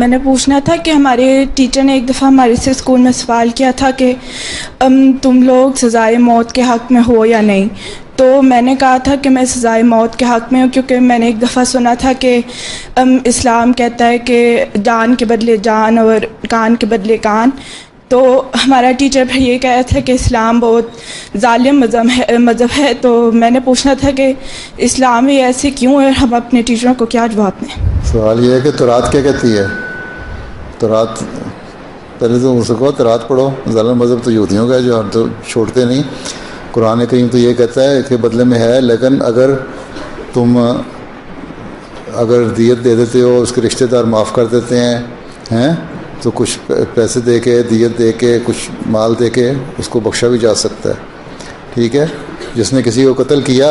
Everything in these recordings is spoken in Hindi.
मैंने पूछना था कि हमारे टीचर ने एक दफ़ा हमारे से स्कूल में सवाल किया था कि तुम लोग सज़ाए मौत के हक़ में हो या नहीं। तो मैंने कहा था कि मैं सज़ाए मौत के हक़ में हूँ, क्योंकि मैंने एक दफ़ा सुना था कि इस्लाम कहता है कि जान के बदले जान और कान के बदले कान। तो हमारा टीचर फिर ये कह रहा था कि इस्लाम बहुत ज़ालिम मज़हब है। तो मैंने पूछना था कि इस्लाम ही ऐसे क्यों है, और हम अपने टीचरों को क्या जवाब दें। सवाल ये है कि तौरात क्या कहती है। तौरात पहले तो उनसे कहो तौरात पढ़ो। ज़ालिम मज़हब तो यहूदियों का है जो हम तो छोड़ते नहीं। कुरान करीम तो ये कहता है कि बदले में है, लेकिन अगर तुम दियत दे देते हो, उसके रिश्तेदार माफ़ कर देते हैं तो कुछ पैसे दे के, दियत दे के, कुछ माल दे के उसको बख्शा भी जा सकता है। ठीक है, जिसने किसी को कत्ल किया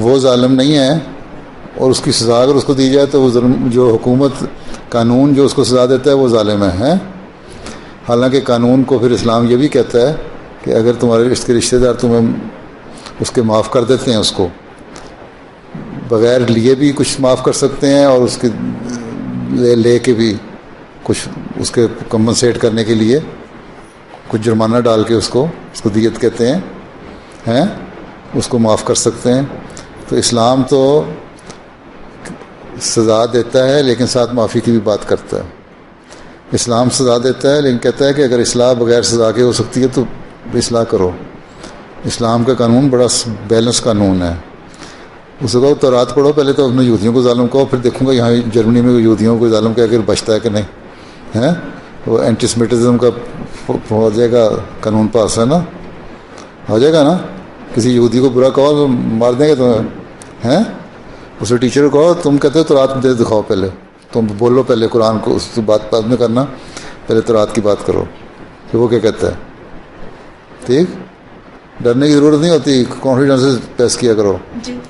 वो ज़ालिम नहीं है, और उसकी सज़ा अगर उसको दी जाए तो वो जो हुकूमत कानून जो उसको सज़ा देता है वो ज़ालिम है। हालांकि कानून को फिर इस्लाम ये भी कहता है कि अगर तुम्हारे इसके रिश्तेदार तुम्हें उसके माफ़ कर देते हैं, उसको बग़ैर लिए भी कुछ माफ़ कर सकते हैं, और उसके ले के भी कुछ उसके कंपनसेट करने के लिए कुछ जुर्माना डाल के उसको दियत कहते हैं उसको माफ़ कर सकते हैं। तो इस्लाम तो सज़ा देता है लेकिन साथ माफ़ी की भी बात करता है। इस्लाम सज़ा देता है लेकिन कहता है कि अगर इस्लाह बग़ैर सज़ा के हो सकती है तो इस्लाह करो। इस्लाम का कानून बड़ा बैलेंस कानून है। उसको कहो तौरात पढ़ो, पहले तो अपने यहूदियों को ज़ालिम कहो, फिर देखूँगा यहाँ जर्मनी में यहूदियों को ज़ालिम कह कर बचता है कि नहीं है। वो एंटीसेमिटिज़म का हो जाएगा कानून पास, है ना, हो जाएगा ना। किसी यहूदी को बुरा कहो तो मार देंगे तुम्हें, हैं। उसे टीचर को कहो तुम कहते हो तौरात दे दिखाओ, पहले तुम बोलो, पहले कुरान को उस बात बाद में करना, पहले तौरात की बात करो कि वो क्या कहता है। ठीक, डरने की ज़रूरत नहीं होती, कॉन्फिडेंस से पेश किया करो। जी।